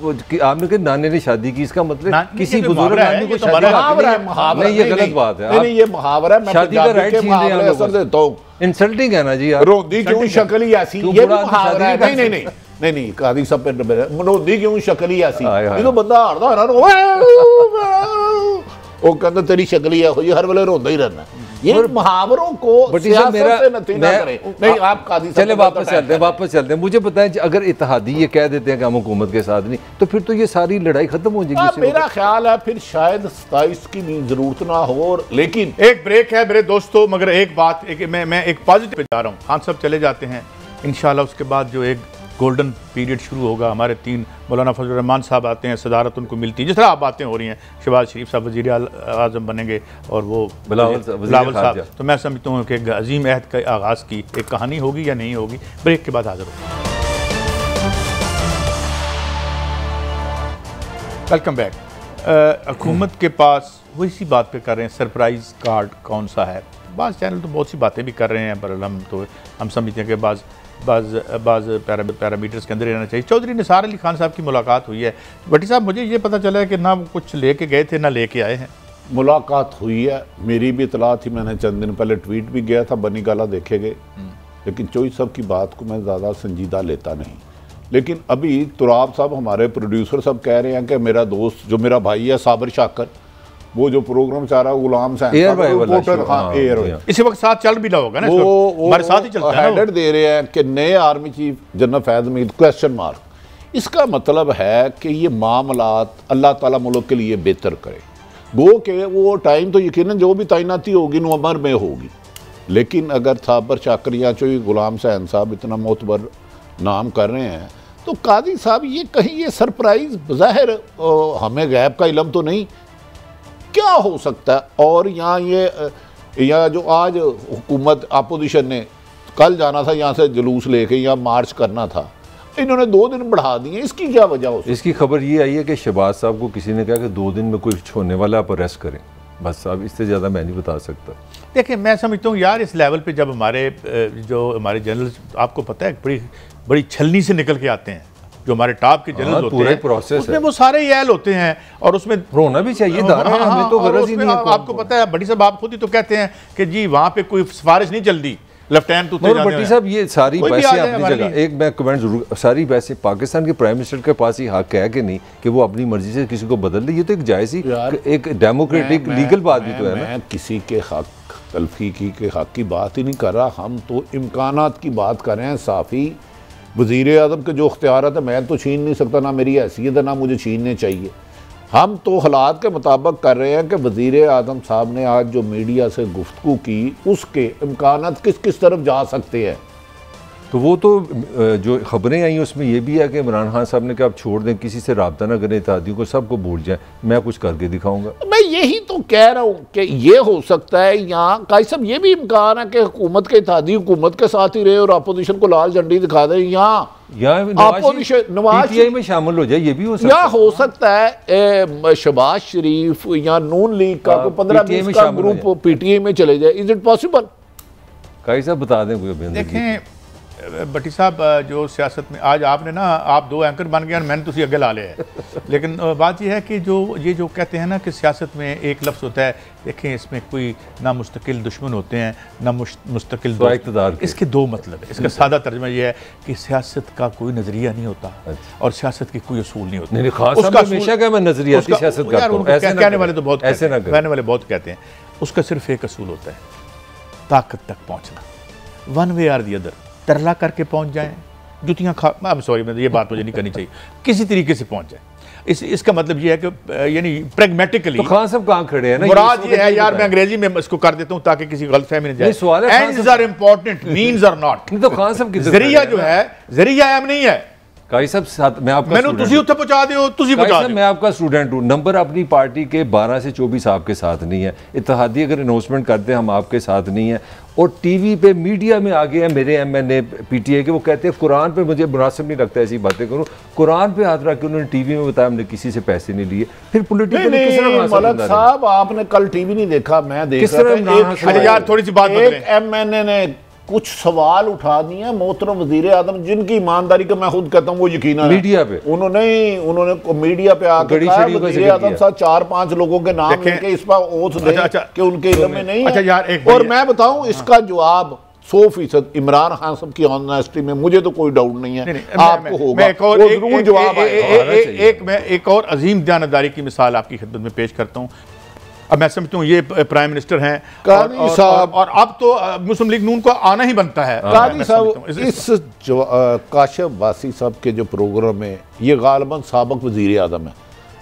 आपने कहा नानी ने शादी की, इसका मतलब किसी बुजुर्ग आदमी को शादी नहीं, ये गलत बात है। नहीं ये मुहावरा है, शादी का राइट छीन रहे हैं, असर देता हूं। इंसल्टिंग है ना जी यार, रोंदी क्यों शक्ल ही ऐसी, ये मुहावरा है। नहीं कादी सब पे रोंदी क्यों शक्ल ही ऐसी, ये तो बंदा हड़दा ना वो कहता तेरी शक्ल ही है, हर वेले रोंदा ही रहना। ये मुहावरों को सियासत से नतीजा करें। नहीं आप कादी साहब चले वापस चलते हैं। मुझे बताएं अगर इत्तेहादी ये कह देते हैं कि हम हुकूमत के साथ नहीं, तो फिर तो ये सारी लड़ाई खत्म हो जाएगी। मेरा ख्याल है फिर शायद 27 की भी जरूरत ना हो। लेकिन एक ब्रेक है मेरे दोस्तों, मगर एक बात मैं एक पॉजिटिव पे जा रहा हूँ। खान साहब चले जाते हैं इंशाल्लाह, उसके बाद जो एक गोल्डन पीरियड शुरू होगा, हमारे 3 मौलाना फजल रहमान साहब आते हैं, सदारत उनको मिलती है, जिस तरह आप बातें हो रही हैं, शहबाज शरीफ साहब वज़ीर आज़म बनेंगे और वो बिलावल साहब, तो मैं समझता हूँ कि अजीम अहद के आगाज़ की एक कहानी होगी या नहीं होगी। ब्रेक के बाद हाजिर होगी। Welcome back. हुकूमत के पास वो इसी बात पे कर रहे हैं सरप्राइज़ कार्ड कौन सा है। बाज़ चैनल तो बहुत सी बातें भी कर रहे हैं, पर हम समझते हैं कि बाज़ पैरामीटर्स के अंदर रहना चाहिए। चौधरी निसार अली खान साहब की मुलाकात हुई है। भट्टी साहब मुझे ये पता चला है कि ना कुछ लेके गए थे ना लेके आए हैं। मुलाकात हुई है, मेरी भी इतला थी, मैंने चंद दिन पहले ट्वीट भी गया था, बनी गाला देखे गए, लेकिन चोई साहब की बात को मैं ज़्यादा संजीदा लेता नहीं। लेकिन अभी तुराब साहब हमारे प्रोड्यूसर सब कह रहे हैं कि मेरा दोस्त जो मेरा भाई है साबिर शाकर, वो जो प्रोग्राम चाह रहा है गुलाम साहब इसी वक्त साथ चल भी रहा होगा ना, वो हमारे साथ ही चलता है, हेडर दे रहे हैं कि नए आर्मी चीफ जनरल फैज़ हमीद क्वेश्चन मार्क। इसका मतलब है कि ये मामलात अल्लाह ताला मुल्क के लिए बेहतर करे। गो के वो टाइम तो यकीनन जो भी तैनाती होगी नवंबर में होगी, लेकिन अगर साबर शाकर या चोई गुलाम हुसैन साहब इतना मोतबर नाम कर रहे हैं तो कादी साहब ये कहीं ये सरप्राइज ज़ाहिर हमें गैब का इलम तो नहीं, क्या हो सकता है। और यहाँ जो आज हुकूमत अपोजिशन ने कल जाना था यहाँ से जुलूस लेके या मार्च करना था, इन्होंने 2 दिन बढ़ा दिए, इसकी क्या वजह हो सकती? इसकी खबर ये आई है कि शहबाज साहब को किसी ने कहा कि 2 दिन में कोई होने वाला आप अरेस्ट करें, बस। अब इससे ज़्यादा मैं नहीं बता सकता। देखिए मैं समझता हूँ यार इस लेवल पे जब हमारे जनरल, आपको पता है बड़ी छलनी से निकल के आते हैं, जो हमारे टॉप के जनरल होते हैं, प्रोसेस उसमें वो सारे यल होते हैं और उसमें होना भी चाहिए, हमें तो गरज ही नहीं है। आपको पता है बड़ी साहब आप खुद ही तो कहते हैं कि जी वहाँ पे कोई सिफारिश नहीं चल दी, लेफ्टिनेंट भट्टी साहब ये सारी पैसे अपनी जगह, एक मैं कमेंट जरूर, सारी पैसे पाकिस्तान के प्राइम मिनिस्टर के पास ही हक है कि नहीं कि वो अपनी मर्जी से किसी को बदल दे, ये तो एक जायज़ ही एक डेमोक्रेटिक लीगल बात भी तो है ना। मैं किसी के हक तलफी के हक की बात ही नहीं कर रहा, हम तो इम्कानात की बात कर रहे हैं। साफ़ी वज़ीर आज़म के जो इख्तियारात है मैं तो छीन नहीं सकता, ना मेरी हैसियत है, ना मुझे छीनने चाहिए। हम तो हालात के मुताबिक कर रहे हैं कि वज़ीर आज़म साहब ने आज जो मीडिया से गुफ्तगू की उसके इम्कानात किस किस तरफ जा सकते हैं। तो वो तो जो खबरें आई उसमें ये भी है कि इमरान खान साहब ने कहा आप छोड़ दें, किसी से रब्ता ना करें, इत्तेहादियों को सबको भूल जाएं, मैं कुछ करके दिखाऊंगा। मैं यही तो कह रहा हूँ कि ये हो सकता है। यहाँ काई साहब ये भी इम्कान है कि हुकूमत के इत्तेहादी हुकूमत के साथ ही रहे और अपोजिशन को लाल झंडी दिखा दे, यहाँ पीटीआई में शामिल हो जाए, ये भी हो सकता है। या हो सकता है शहबाज शरीफ या नून लीग का 15-20 का ग्रुप पीटीआई में चले जाए। Is it possible? काई साहब बता दें कोई। देखें भट्टी साहब, जो सियासत में आज आपने ना, आप 2 एंकर बन गए और मैंने तुझे अगे ला लिया है, लेकिन बात यह है कि जो कहते हैं ना कि सियासत में एक लफ्ज़ होता है, देखें इसमें कोई ना मुस्तकिल दुश्मन होते हैं ना मुस्तकिल इक़्तिदार। इसके 2 मतलब है। इसका सादा तर्जमा यह है कि सियासत का कोई नज़रिया नहीं होता और सियासत के कोई असूल नहीं होते। कहने वाले तो बहुत कहते हैं, उसका सिर्फ एक असूल होता है, ताकत तक पहुँचना, one way or the other, तरला करके पहुंच जाएं, जुतियां खा, सॉरी मैं ये बात मुझे नहीं करनी चाहिए, किसी तरीके से पहुंच जाए। इसका मतलब ये है कि यानी प्रैग्मेटिकली। तो खान साहब कहाँ खड़े हैं ना, मुराद ये है यार, मैं अंग्रेजी में इसको कर देता हूं ताकि किसी गलतफहमी न जाए। Ends are important, means are not. तो खान साहब की जरिया जो है, जरिया अहम नहीं है। काई साहब मैं आपका मैं आपका स्टूडेंट हूँ। नंबर अपनी पार्टी के 12 से 24 आपके साथ नहीं है। इत्तेहादी अगर अनाउंसमेंट करते हैं हम आपके साथ नहीं है, और टीवी पे मीडिया में आ गए हैं मेरे एमएनए पीटीआई के, वो कहते हैं कुरान पे मुझे मुनासिब नहीं लगता ऐसी बातें करूँ। कुरान पे हाथ रख के उन्होंने टीवी में बताया हमने किसी से पैसे नहीं लिए। फिर पॉलिटिकल मलक साहब आपने कल टीवी नहीं देखा, मैं देख रहा यार थोड़ी सी बात एमएनए ने कुछ सवाल उठा दिए मोहतरम वजीर आजम, जिनकी ईमानदारी का मैं खुद कहता हूँ वो यकीन है मीडिया पे उन्होंने मीडिया पे आकर वजीर आजम साहब 4-5 लोगों के नाम लेके इस पर ओथ दे कि उनके इल्म में नहीं है। और मैं बताऊं इसका जवाब 100% इमरान खान साहब की ऑनेस्टी में मुझे तो कोई डाउट नहीं है, आपको होगा वो जरूर जवाब आएगा। मैं एक और अजीम दयानतदारी की मिसाल आपकी खिदमत में पेश करता हूँ। अब मैं समझता हूँ ये प्राइम मिनिस्टर हैं कादी साहब, और अब तो मुस्लिम लीग नून को आना ही बनता है। कादी साहब इस काशिफ वासी साहब के जो प्रोग्राम में ये गालिबन साबिक वजीर आज़म है,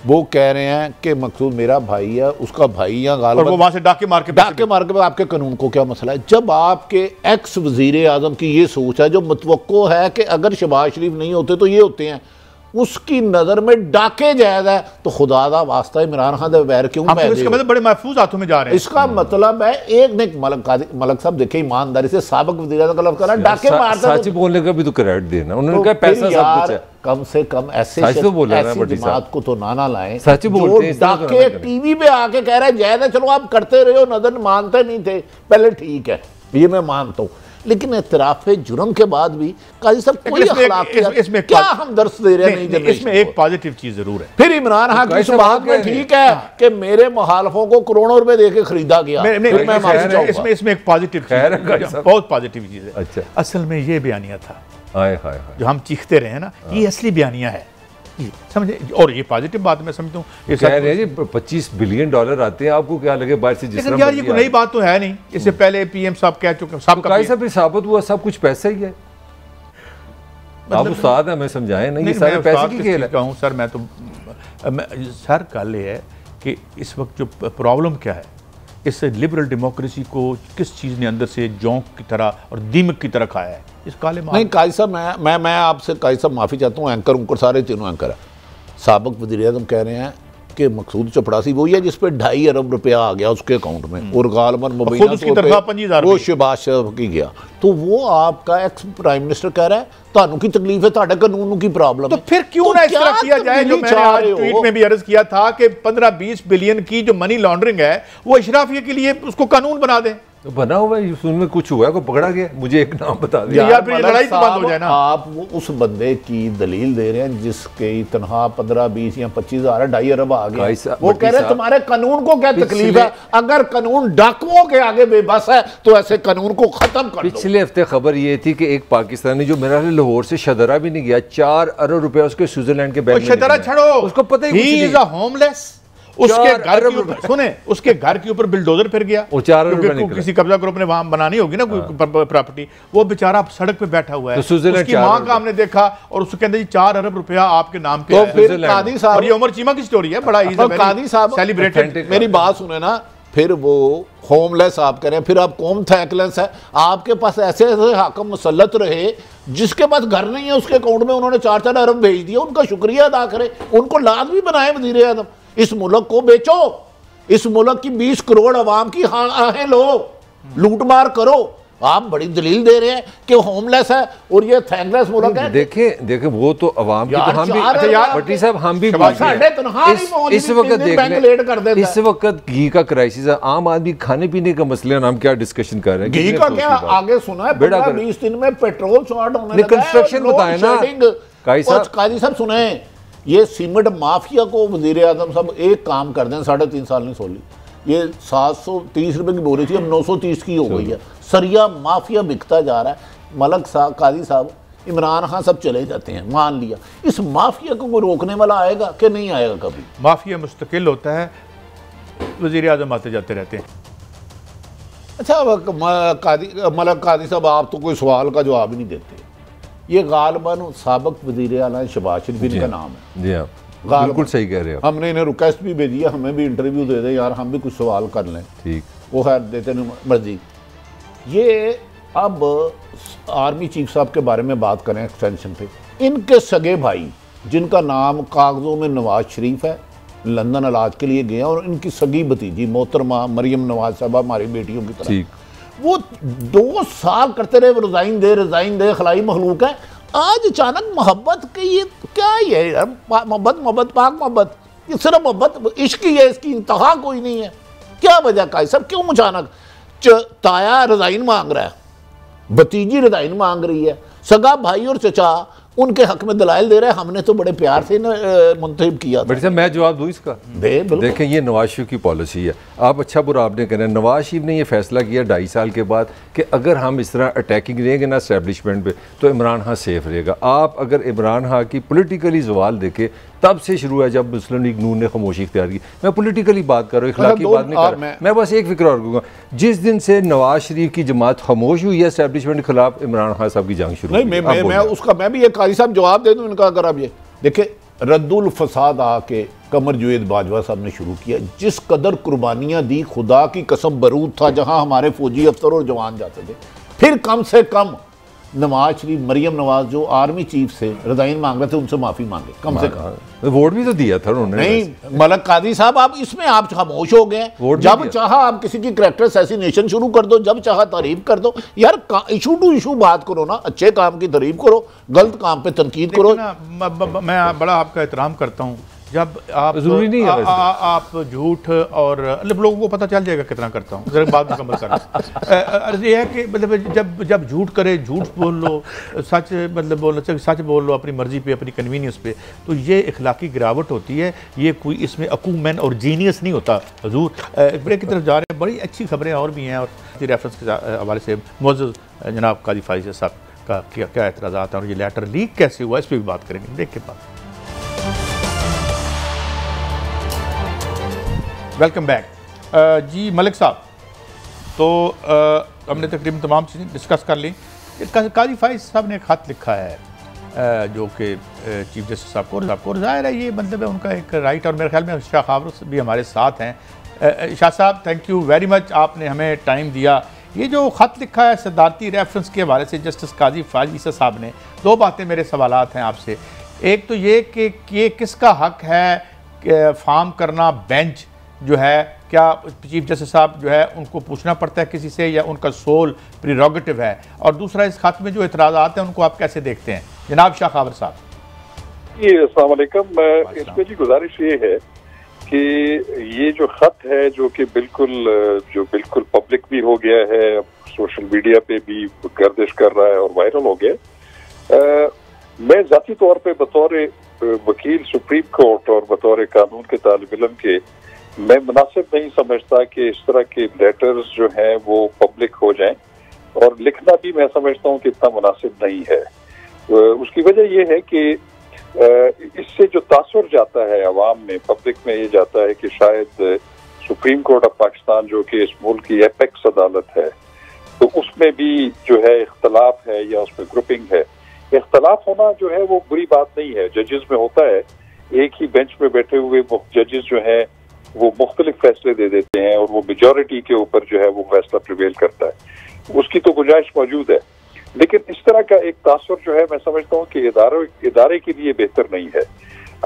वो कह रहे हैं कि मकसूद मेरा भाई है, उसका भाई या गालिबन वो वहाँ से डाके मार के आपके कानून को क्या मसला है? जब आपके एक्स वजीर आज़म की ये सोच है जो मुतवक्को है कि अगर शहबाज शरीफ नहीं होते तो ये होते हैं, उसकी नजर में डाके जायज है, तो खुदा दा वास्ता इमरान खान वैर क्यों? इसका मतलब बड़े महफूज हाथों में जा रहे हैं। इसका मतलब है एक ने मलक साहब देखे ईमानदारी से साबिक वज़ीर आज़म का लफ्ज़ करा, डाके मारता सच बोलने का भी तो क्रेडिट देना, उन्होंने कहा पैसा सब कुछ है। कम से कम ऐसे जमात को तो नाना लाएं। सच बोलते हैं, डाके टीवी पे आके कह रहे हैं जायज है, चलो आप करते रहे हो, नजर मानते नहीं थे पहले, ठीक है ये मैं मानता हूँ, लेकिन एतराफ़ जुर्म के बाद भी काजी साहब कोई अखलाकियात क्या हम दर्स दे रहे हैं? नहीं, इसमें एक पॉजिटिव चीज जरूर है। फिर इमरान खान की इस बात में ठीक है कि मेरे मुखालफों को करोड़ों रुपए देके खरीदा गया, इसमें एक पॉजिटिव बहुत पॉजिटिव चीज है। अच्छा, असल में ये बयानिया था जो हम चीखते रहे ना, ये असली बयानिया है, समझे? और ये पॉजिटिव बात मैं समझता हूँ। ये कह रहे हैं जी $25 बिलियन आते हैं, आपको क्या लगे बाहर से? लेकिन यार ये कोई नई बात तो है नहीं, इससे पहले पीएम साहब कह चुके, साहब साबित हुआ सब कुछ पैसा ही है। आप उस्ताद हैं, मैं समझाएं नहीं, ये सारे पैसे की खेल है। कहूँ सर, मैं तो सर कल ये है कि इस वक्त जो प्रॉब्लम क्या है, इस लिबरल डेमोक्रेसी को किस चीज़ ने अंदर से जोंक की तरह और दीमक की तरह खाया है, इस काले माल। नहीं काजी साहब, मैं आपसे काजी साहब माफ़ी चाहता हूँ, एंकर उनकर सारे तीनों एंकर है। साबिक वज़ीर-ए-आज़म कह रहे हैं कि मकसूद चपड़ासी वही है जिस पे 2.5 अरब रुपया आ गया उसके अकाउंट में, और गालमन मुबीना वो शहबाज शरीफ की गया। तो वो आपका एक्स प्राइम मिनिस्टर कह रहा है तानू की तकलीफ है, ताड़े कानून की प्रॉब्लम है। तो फिर क्यों ना इस तरह किया जाए जो मैंने आज ट्वीट में भी अर्ज किया था कि 15-20 बिलियन की जो मनी लॉन्ड्रिंग है वो इशराफिया के लिए उसको कानून बना दें। तो बना हुआ है, उसमें कुछ हुआ है, को पकड़ा गया? मुझे एक नाम बता दिया यार, फिर लड़ाई तो बंद हो जाए ना। आप वो उस बंदे की दलील दे रहे हैं जिसके तनख्वाह 15, 20 या 25 हज़ार 2.5 अरब आ गया। वो कह रहे हैं तुम्हारे कानून को क्या तकलीफ है? अगर कानून डाकुओं के आगे बेबस है तो ऐसे कानून को खत्म कर दो। पिछले हफ्ते खबर ये थी कि एक पाकिस्तानी जो मेरा लाहौर से शदरा भी नहीं गया, 4 अरब रुपया उसके स्विट्जरलैंड के बैंक में। शदरा छोड़ो, उसको पता ही होमलेस, उसके घर के ऊपर सुने, उसके घर के ऊपर बिल्डोजर फिर गया और 4 अरब रुपए किसी कब्जा ग्रुप ने वहां बनानी होगी ना कोई प्रॉपर्टी, वो बेचारा सड़क पे बैठा हुआ है। तो उसकी मां का हमने देखा और उसको कहते 4 अरब रुपया आपके नाम पे। तो फिर कादी साहब, और ये उमर चीमा की स्टोरी है, बड़ा कादी साहब सेलिब्रेटेड। मेरी बात सुने ना, फिर वो होमलेस आप कह रहे हैं, फिर आप कौम थैकलेस है। आपके पास ऐसे ऐसे हाकम मुसल्लत रहे जिसके पास घर नहीं है, उसके अकाउंट में उन्होंने 4-4 अरब भेज दिया, उनका शुक्रिया अदा करें, उनको लाजमी बनाए वज़ीर-ए-आज़म। इस मुल्क को बेचो, इस मुल्क की 20 करोड़ अवाम की आहें लो, लूट मार करो। आप बड़ी दलील दे रहे हैं कि होमलेस है और ये थैंकलेस मुल्क है। देखें वो तो अवाम की, तो हम भी भट्टी साहब हम भी इस वक्त देख, इस वक्त घी का क्राइसिस है, आम आदमी खाने पीने का मसले, हम क्या डिस्कशन कर रहे हैं? घी का क्या आगे सुना है, 15-20 दिन में पेट्रोल शॉर्ट होने लगा है। कंस्ट्रक्शन बताए ना काजी साहब, सुने ये सीमेंट माफिया को वज़ीर-ए-आज़म साहब एक काम कर दें, 3.5 साल नहीं सोली, ये 730 रुपए की बोरी थी, अब 930 की हो गई है। सरिया माफिया बिकता जा रहा है। मलक साहब, काजी साहब, इमरान खान सब चले जाते हैं, मान लिया, इस माफिया को कोई रोकने वाला आएगा कि नहीं आएगा? कभी माफिया मुस्तकिल होता है, वज़ीर-ए-आज़म आते जाते रहते हैं। अच्छा मलक कादी साहब, आप तो कोई सवाल का जवाब ही नहीं देते। ये गालिबन साबिक वज़ीर-ए-आला शहबाज शरीफ का नाम है। जी हाँ, बिल्कुल सही कह रहे हैं। हमने इन्हें रिक्वेस्ट भी भेजी है, हमें भी इंटरव्यू दे दें यार, हम भी कुछ सवाल कर लें। ठीक, वो खैर देते नहीं मर्जी। ये अब आर्मी चीफ साहब के बारे में बात करें एक्सटेंशन पे, इनके सगे भाई जिनका नाम कागज़ों में नवाज शरीफ है, लंदन इलाज के लिए गए हैं, और इनकी सगी भतीजी मोहतरमा मरियम नवाज साहब हमारी बेटियों की तरह, वो 2 साल करते रहे रिजाइन दे खलाई मखलूक है। आज अचानक मोहब्बत की ये क्या है यार? मोहब्बत पाक मोहब्बत, ये सिर्फ मोहब्बत इश्क ही है, इसकी इंतहा कोई नहीं है। क्या वजह का सब, क्यों अचानक ताया रिजाइन मांग रहा है, भतीजी रिजाइन मांग रही है, सगा भाई और चचा उनके हक में दलाइल दे रहे हैं, हमने तो बड़े प्यार से मुंतखब किया था। मैं जवाब दूं इसका? देखें, ये नवाज शरीफ की पॉलिसी है। आप अच्छा बुरा आपने कहना है, नवाज शरीफ ने ये फैसला किया 2.5 साल के बाद कि अगर हम इस तरह अटैकिंग रहेंगे ना एस्टैब्लिशमेंट पे, तो इमरान खान सेफ रहेगा। आप अगर इमरान खान की पोलिटिकली जवाल देखें, तब से शुरू है जब मुस्लिम लीग नून ने खामोशी इख्तियार की। मैं पोलिटिकली बात कर रहा हूँ, इखलाकी बात नहीं कर रहा। मैं बस एक फिक्र और करूँगा, जिस दिन से नवाज शरीफ की जमात खामोश हुई है एस्टैब्लिशमेंट के खिलाफ, इमरान खान साहब की जंग शुरू। नहीं, मैं भी एक काजी साहब जवाब दे दूँ इनका। अगर आप ये देखिए, रद्दुल फसाद आके कमर जुवेद बाजवा साहब ने शुरू किया, जिस कदर कुर्बानियाँ दी, खुदा की कसम बरूद था जहाँ हमारे फौजी अफसर और जवान जाते थे। फिर कम से कम नवाज शरीफ, मरियम नवाज जो आर्मी चीफ से रिजाइन मांग रहे थे, उनसे माफी मांगे कम से कम। वोट भी तो दिया था उन्होंने। नहीं मलक कादी साहब, आप इसमें आप खामोश हो गए। जब चाहा आप किसी की कैरेक्टर असैसिनेशन शुरू कर दो, जब चाहा तारीफ कर दो। यार इशू टू इशू बात करो ना, अच्छे काम की तारीफ करो, गलत काम पे तनकीद करो। मैं बड़ा आपका एहतराम करता हूँ, जब आप जरूरी नहीं है आप झूठ और मतलब लोगों को पता चल जाएगा कितना करता हूँ, जरा बात मुकम्मल करना। ये है कि मतलब जब झूठ करे, झूठ बोल लो, सच मतलब बोलना, सच बोल लो अपनी मर्जी पे, अपनी कन्वीनियंस पे, तो ये इखलाकी गिरावट होती है। ये कोई इसमें अकूमैन और जीनियस नहीं होता। हजूर ब्रेक की तरफ जा रहे हैं, बड़ी अच्छी खबरें और भी हैं, और रेफरेंस के हवाले से मुअज़्ज़ज़ जनाब काजी फाइज़ साहब का क्या एतराज़ात हैं और ये लेटर लीक कैसे हुआ, इस पर भी बात करेंगे ब्रेक के बाद। वेलकम बैक जी मलिक साहब। तो हमने तकरीबन तमाम चीज़ें डिस्कस कर ली। काजी फाइज़ साहब ने एक ख़त लिखा है जो कि चीफ जस्टिस साहब को ज़ाहिर है ये मतलब है उनका एक राइट, और मेरे ख्याल में शाह खावर भी हमारे साथ हैं। शाह साहब थैंक यू वेरी मच, आपने हमें टाइम दिया। ये जो ख़त लिखा है सदारती रेफरेंस के हवाले से जस्टिस काजी फाइज़ साहब ने, दो बातें मेरे सवालात हैं आपसे। एक तो ये कि ये किसका हक है फार्म करना बेंच जो है, क्या चीफ जस्टिस साहब जो है उनको पूछना पड़ता है किसी से, या उनका सोल प्रीरोगेटिव है? और दूसरा, इस खत में जो इतराज़ात हैं उनको आप कैसे देखते हैं जनाब शाह खावर साहब? जी अस्सलाम वालेकुम। इसमें जी गुजारिश ये है कि ये जो खत है जो कि बिल्कुल पब्लिक भी हो गया है, सोशल मीडिया पे भी गर्दिश कर रहा है और वायरल हो गया, मैं ज़ाती तौर पे बतौर वकील सुप्रीम कोर्ट और बतौर कानून के तालिब इल्म के मैं मुनासिब नहीं समझता कि इस तरह के लेटर्स जो हैं वो पब्लिक हो जाएं, और लिखना भी मैं समझता हूं कि इतना मुनासिब नहीं है। उसकी वजह यह है कि इससे जो तासुर जाता है अवाम में, पब्लिक में, ये जाता है कि शायद सुप्रीम कोर्ट ऑफ पाकिस्तान जो कि इस मुल्क की एपेक्स अदालत है, तो उसमें भी जो है इख्तलाफ है या उसमें ग्रुपिंग है। इख्तलाफ होना जो है वो बुरी बात नहीं है, जजेस में होता है। एक ही बेंच में बैठे हुए जजेस जो है वो मुख्तलिफ फैसले दे देते हैं और वो मेजॉरिटी के ऊपर जो है वो फैसला प्रिवेल करता है, उसकी तो गुंजाइश मौजूद है। लेकिन इस तरह का एक तासुर जो है मैं समझता हूँ कि इदारे के लिए बेहतर नहीं है।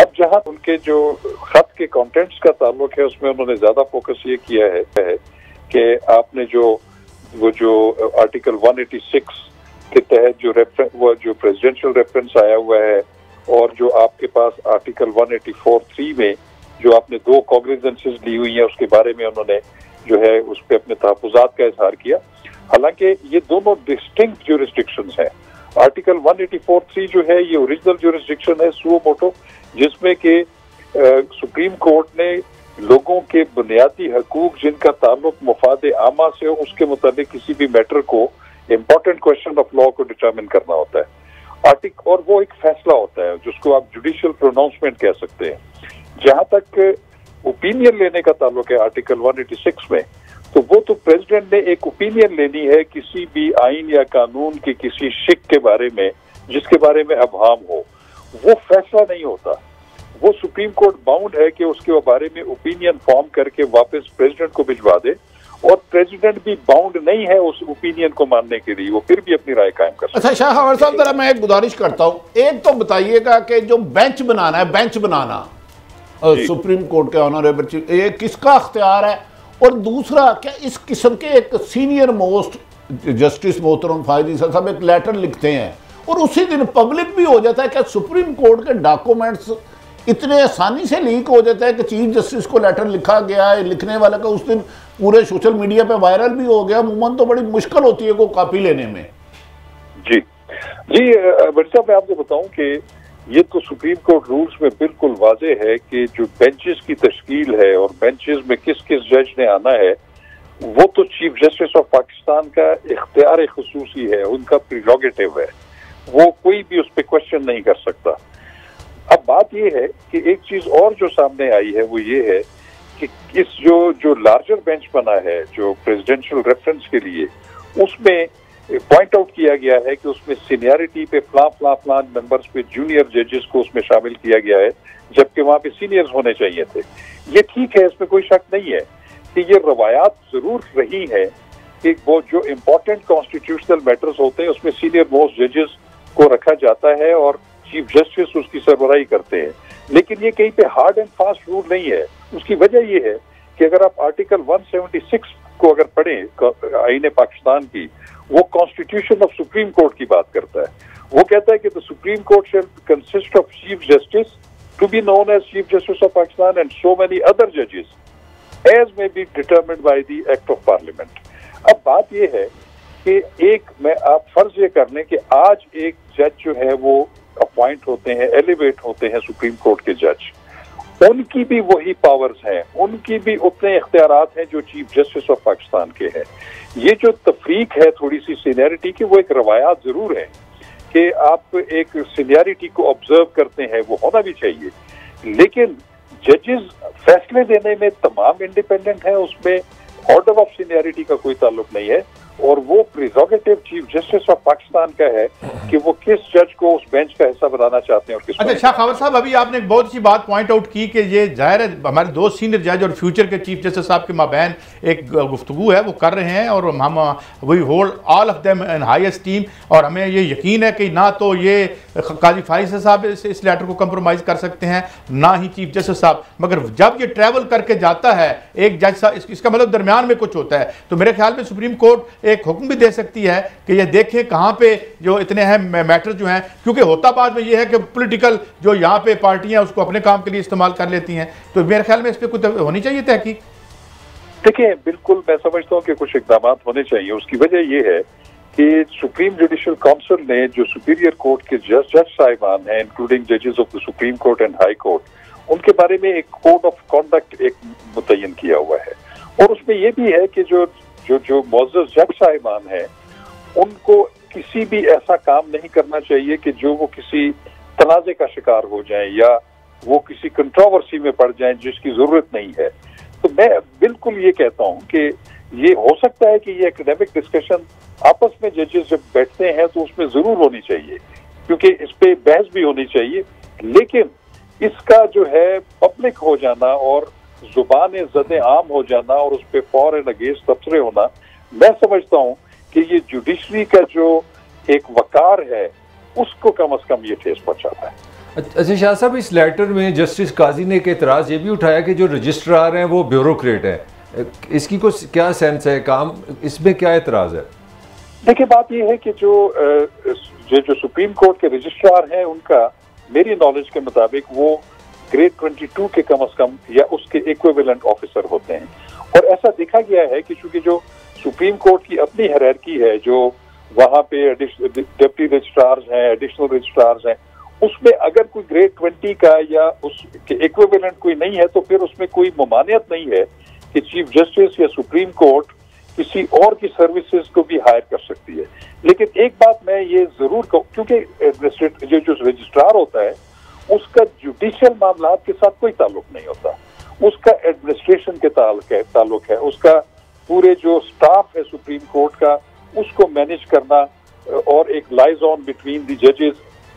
अब जहाँ उनके जो खत के कंटेंट्स का ताल्लुक है उसमें उन्होंने ज्यादा फोकस ये किया है कि आपने जो आर्टिकल 186 के तहत जो प्रेसिडेंशियल रेफरेंस आया हुआ है, और जो आपके पास आर्टिकल 184(3) में जो आपने 2 कॉग्निजेंसेस ली हुई है, उसके बारे में उन्होंने जो है उस पर अपने तहफ़्फ़ुज़ात का इजहार किया। हालांकि ये दोनों डिस्टिंक्ट ज्यूरिसडिक्शंस हैं। आर्टिकल 184(3) जो है ये ओरिजिनल ज्यूरिसडिक्शन है सुओ मोटो, जिसमें कि सुप्रीम कोर्ट ने लोगों के बुनियादी हकूक जिनका ताल्लुक मुफाद आमा से हो, उसके मुताबिक किसी भी मैटर को इम्पोर्टेंट क्वेश्चन ऑफ लॉ को डिटरमिन करना होता है। और वो एक फैसला होता है जिसको आप जुडिशियल प्रोनाउंसमेंट कह सकते हैं। जहां तक ओपिनियन लेने का ताल्लुक है आर्टिकल 186 में, तो वो तो प्रेसिडेंट ने एक ओपिनियन लेनी है किसी भी आइन या कानून के किसी शिक के बारे में जिसके बारे में अबहाम हो, वो फैसला नहीं होता। वो सुप्रीम कोर्ट बाउंड है कि उसके बारे में ओपिनियन फॉर्म करके वापस प्रेसिडेंट को भिजवा दे, और प्रेसिडेंट भी बाउंड नहीं है उस ओपिनियन को मानने के लिए, वो फिर भी अपनी राय कायम कर सकता है। अच्छा शाह खावर साहब, जरा मैं एक गुजारिश करता हूँ, एक तो बताइएगा कि जो बेंच बनाना है, बेंच बनाना सुप्रीम कोर्ट के ऑनरेबल चीफ, ये किसका अख्तियार है? और दूसरा, क्या इस किस्म के एक सीनियर मोस्ट जस्टिस मोहतरम फायदी साहब एक लेटर लिखते हैं और उसी दिन पब्लिक भी हो जाता है? क्या सुप्रीम कोर्ट के डॉक्यूमेंट्स इतने आसानी से लीक हो जाता है कि चीफ जस्टिस को लेटर लिखा गया है, लिखने वाले का उस दिन पूरे सोशल मीडिया पे वायरल भी हो गया, अमूमन तो बड़ी मुश्किल होती है को कॉपी लेने में? जी भट्ट साहब, मैं आपको बताऊं कि ये तो सुप्रीम कोर्ट रूल्स में बिल्कुल वाजे है कि जो बेंचेस की तश्कील है और बेंचेस में किस किस जज ने आना है, वो तो चीफ जस्टिस ऑफ पाकिस्तान का इख्तियार खुसूसी है, उनका प्रीरोगेटिव है, वो कोई भी उस पर क्वेश्चन नहीं कर सकता। अब बात ये है कि एक चीज और जो सामने आई है वो ये है कि इस जो लार्जर बेंच बना है जो प्रेसिडेंशियल रेफरेंस के लिए, उसमें पॉइंट आउट किया गया है कि उसमें सीनियरिटी पे फ्लां मेंबर्स पे जूनियर जजेस को उसमें शामिल किया गया है, जबकि वहां पे सीनियर्स होने चाहिए थे। ये ठीक है, इसमें कोई शक नहीं है कि ये रवायात जरूर रही है कि वो जो इम्पोर्टेंट कॉन्स्टिट्यूशनल मैटर्स होते हैं उसमें सीनियर मोस्ट जजेस को रखा जाता है और चीफ जस्टिस उसकी सरबराही करते हैं। लेकिन ये कहीं पे हार्ड एंड फास्ट रूल नहीं है। उसकी वजह ये है कि अगर आप आर्टिकल 176 को अगर पढ़ें आईन पाकिस्तान की, वो कॉन्स्टिट्यूशन ऑफ सुप्रीम कोर्ट की बात करता है। वो कहता है कि the supreme court shell consist of chief justice to be known as Chief Justice of Pakistan and so many other judges, as may be determined by the Act of Parliament. अब बात ये है कि आप फर्ज ये कर लें कि आज एक जज जो है वो अपॉइंट होते हैं, एलिवेट होते हैं सुप्रीम कोर्ट के जज, उनकी भी वही पावर्स हैं, उनकी भी उतने इख्तियारात हैं जो चीफ जस्टिस ऑफ पाकिस्तान के हैं। ये जो तफरीक है थोड़ी सी सीनियरिटी की, वो एक रवायात जरूर है कि आप एक सीनियरिटी को ऑब्जर्व करते हैं, वो होना भी चाहिए, लेकिन जजेस फैसले देने में तमाम इंडिपेंडेंट हैं, उसमें ऑर्डर ऑफ सीनियरिटी का कोई ताल्लुक नहीं है, और वो प्रिजोगेटिव चीफ जस्टिस ऑफ पाकिस्तान का है कि वो किस जज को उस बेंच का हिस्सा बनाना चाहते हैं और किस। अच्छा शाह खबर साहब, अभी आपने एक बहुत अच्छी बात पॉइंट आउट की कि ये जाहिर है हमारे दो सीनियर जज और फ्यूचर के चीफ जस्टिस साहब के माबैन एक गुफ्तगू है वो कर रहे हैं, और हम we hold all of them in high esteem, और हमें ये यकीन है कि ना तो ये काजी फाइज साहब इस लेटर को कंप्रोमाइज़ कर सकते हैं, ना ही चीफ जस्टिस साहब, मगर जब ये ट्रैवल करके जाता है एक जज साहब, इसका मतलब दरमियान में कुछ होता है, तो मेरे ख्याल में सुप्रीम कोर्ट एक हुक्म भी दे सकती है कि ये देखें कहां पे जो इतने अहम मैटर जो हैं, क्योंकि होता बाद में ये है कि पॉलिटिकल जो यहां पे पार्टियां उसको अपने काम के लिए इस्तेमाल कर लेती हैं, तो मेरे ख्याल में इस पर कुछ होनी चाहिए तहकीक। देखिए, बिल्कुल मैं समझता हूं कि कुछ इकदाम होने चाहिए। उसकी वजह यह है कि सुप्रीम जुडिशियल काउंसिल ने जो सुपीरियर कोर्ट के जज साहिबान हैं, इंक्लूडिंग जजेस of the supreme court and high court, उनके बारे में एक कोड ऑफ कॉन्डक्ट एक मुतय्यन किया हुआ है, और उसमें यह भी है कि जो मुअज़्ज़ज़ जज साहिबान हैं उनको किसी भी ऐसा काम नहीं करना चाहिए कि जो वो किसी तनाज़े का शिकार हो जाएं या वो किसी कंट्रोवर्सी में पड़ जाएं जिसकी जरूरत नहीं है। तो मैं बिल्कुल ये कहता हूं कि ये हो सकता है कि ये एकेडमिक डिस्कशन आपस में जजेस जब बैठते हैं तो उसमें जरूर होनी चाहिए, क्योंकि इस पे बहस भी होनी चाहिए, लेकिन इसका जो है पब्लिक हो जाना और जुबान ज़द आम हो जाना और उस पर फॉर एंड अगेंस्ट तबसरे होना, मैं समझता हूं कि ये जुडिशरी का जो एक वकार है उसको कम अज कम ये ठेस पहुंचाता है। अच्छा शाह साहब, इस लेटर में जस्टिस काजी ने एक एतराज़ ये भी उठाया कि जो रजिस्ट्रार हैं वो ब्यूरोक्रेट है, इसकी कुछ क्या सेंस है, काम इसमें क्या एतराज़ है? देखिए, बात यह है कि जो सुप्रीम कोर्ट के रजिस्ट्रार हैं उनका मेरी नॉलेज के मुताबिक वो ग्रेड 22 के कम अज कम या उसके इक्विवेलेंट ऑफिसर होते हैं, और ऐसा देखा गया है कि चूंकि जो सुप्रीम कोर्ट की अपनी हायरार्की है, जो वहां पे डिप्टी रजिस्ट्रार्स हैं, एडिशनल रजिस्ट्रार्स हैं, उसमें अगर कोई ग्रेड 20 का या उसके इक्विवेलेंट कोई नहीं है तो फिर उसमें कोई ममानियत नहीं है कि चीफ जस्टिस या सुप्रीम कोर्ट किसी और की सर्विसेज को भी हायर कर सकती है। लेकिन एक बात मैं ये जरूर कहूँ, क्योंकि जो रजिस्ट्रार होता है उसका जुडिशियल मामलात के साथ कोई ताल्लुक नहीं होता, उसका एडमिनिस्ट्रेशन के ताल्लुक है, उसका पूरे जो स्टाफ है सुप्रीम कोर्ट का उसको मैनेज करना और एक लाइजॉन बिटवीन द जजेस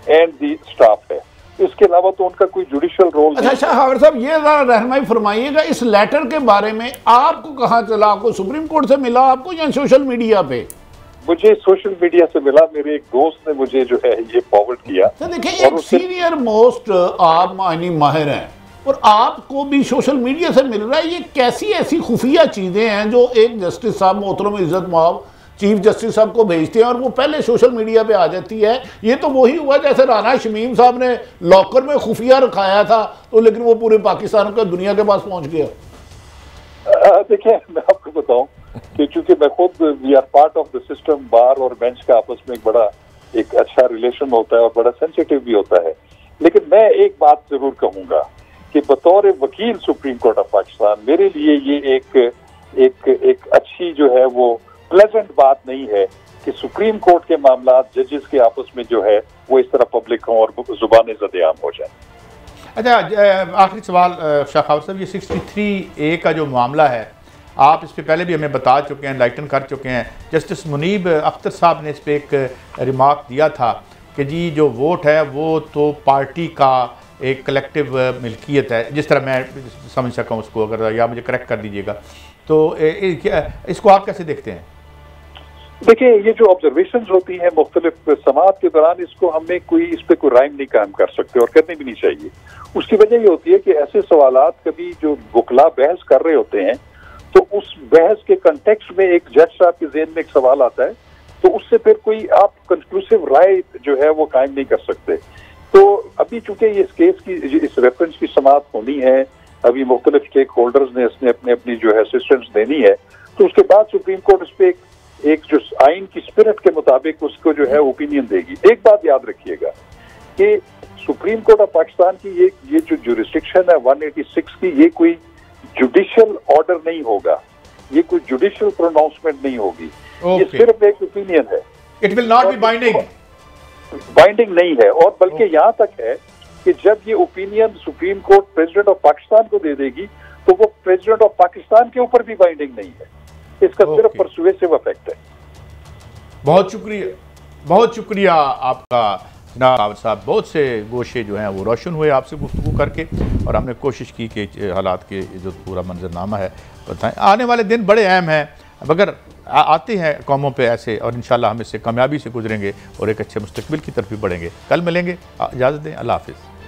एंड द स्टाफ है, इसके अलावा तो उनका कोई जुडिशियल रोल नहीं। अच्छा खबर साहब, ये जरा रहनुमाई फरमाइएगा, इस लेटर के बारे में आपको कहाँ चला? आपको सुप्रीम कोर्ट से मिला आपको या सोशल मीडिया पे? मुझे सोशल मीडिया से मिला, मेरे एक दोस्त ने मुझे जो है ये फॉरवर्ड किया। तो देखिए, एक सीनियर मोस्ट आप मायनी माहिर हैं और आपको भी सोशल मीडिया से मिल रहा है, ये कैसी ऐसी खुफिया चीजें हैं जो एक जस्टिस साहब मोहतरम इज्जत माब चीफ जस्टिस साहब को भेजते हैं और वो पहले सोशल मीडिया पे आ जाती है? ये तो वही हुआ जैसे राना शमीम साहब ने लॉकर में खुफिया रखाया था, तो लेकिन वो पूरे पाकिस्तान का दुनिया के पास पहुंच गया। देखिए, मैं आपको बताऊं कि चूंकि मैं खुद we are part of the system, bar और बेंच का आपस में एक अच्छा रिलेशन होता है और बड़ा सेंसिटिव भी होता है, लेकिन मैं एक बात जरूर कहूंगा कि बतौर वकील सुप्रीम कोर्ट ऑफ पाकिस्तान मेरे लिए ये एक अच्छी जो है वो प्लेजेंट बात नहीं है कि सुप्रीम कोर्ट के मामलात जजेस के आपस में जो है वो इस तरह पब्लिक हों और जुबान ज़द-ए-आम हो जाए। अच्छा, आखिरी सवाल शाह खबर साहब, ये 63A का जो मामला है, आप इस पर पहले भी हमें बता चुके हैं, लाइटन कर चुके हैं। जस्टिस मुनीब अख्तर साहब ने इस पर एक रिमार्क दिया था कि जी जो वोट है वो तो पार्टी का एक कलेक्टिव मिल्कियत है, जिस तरह मैं समझ सका उसको, अगर या मुझे करेक्ट कर दीजिएगा, तो इसको आप कैसे देखते हैं? देखिए, ये जो ऑब्जर्वेशंस होती हैं मुख्तलिफ समात के दौरान, इसको हमें इस पे कोई राइम नहीं कायम कर सकते और करनी भी नहीं चाहिए। उसकी वजह ये होती है कि ऐसे सवालात कभी जो वकला बहस कर रहे होते हैं तो उस बहस के कंटेक्स्ट में एक जज साहब के ज़हन में एक सवाल आता है, तो उससे फिर कोई आप कंक्लूसिव राय जो है वो कायम नहीं कर सकते। तो अभी चूंकि इस केस की इस रेफरेंस की समाअत होनी है, अभी मुख्तलिफ स्टेक होल्डर्स ने इसने अपने अपनी जो है असिस्टेंस देनी है, तो उसके बाद सुप्रीम कोर्ट इस पे एक जो आइन की स्पिरिट के मुताबिक उसको जो है ओपिनियन देगी। एक बात याद रखिएगा कि सुप्रीम कोर्ट ऑफ पाकिस्तान की ये जो जुरिस्डिक्शन है 186 की, ये कोई जुडिशियल ऑर्डर नहीं होगा, ये कोई जुडिशियल प्रोनाउंसमेंट नहीं होगी, ये सिर्फ एक ओपिनियन है। It will not be binding नहीं है, और बल्कि यहाँ तक है कि जब ये opinion supreme court president of Pakistan को दे देगी तो वो प्रेसिडेंट ऑफ पाकिस्तान के ऊपर भी बाइंडिंग नहीं है, इसका सिर्फ परसुएसिव इफेक्ट है। बहुत शुक्रिया आपका जनाब साहब। बहुत से गोशे जो हैं वो रोशन हुए आपसे गुफ्तगू करके, और हमने कोशिश की कि हालात के जो पूरा मंजरनामा है बताएं। आने वाले दिन बड़े अहम हैं, अगर आते हैं कौमों पे ऐसे, और इंशाल्लाह हम इससे कामयाबी से गुजरेंगे और एक अच्छे मुस्तकबिल की तरफ भी बढ़ेंगे। कल मिलेंगे, इजाज़त दें, अल्लाह हाफ़िज़।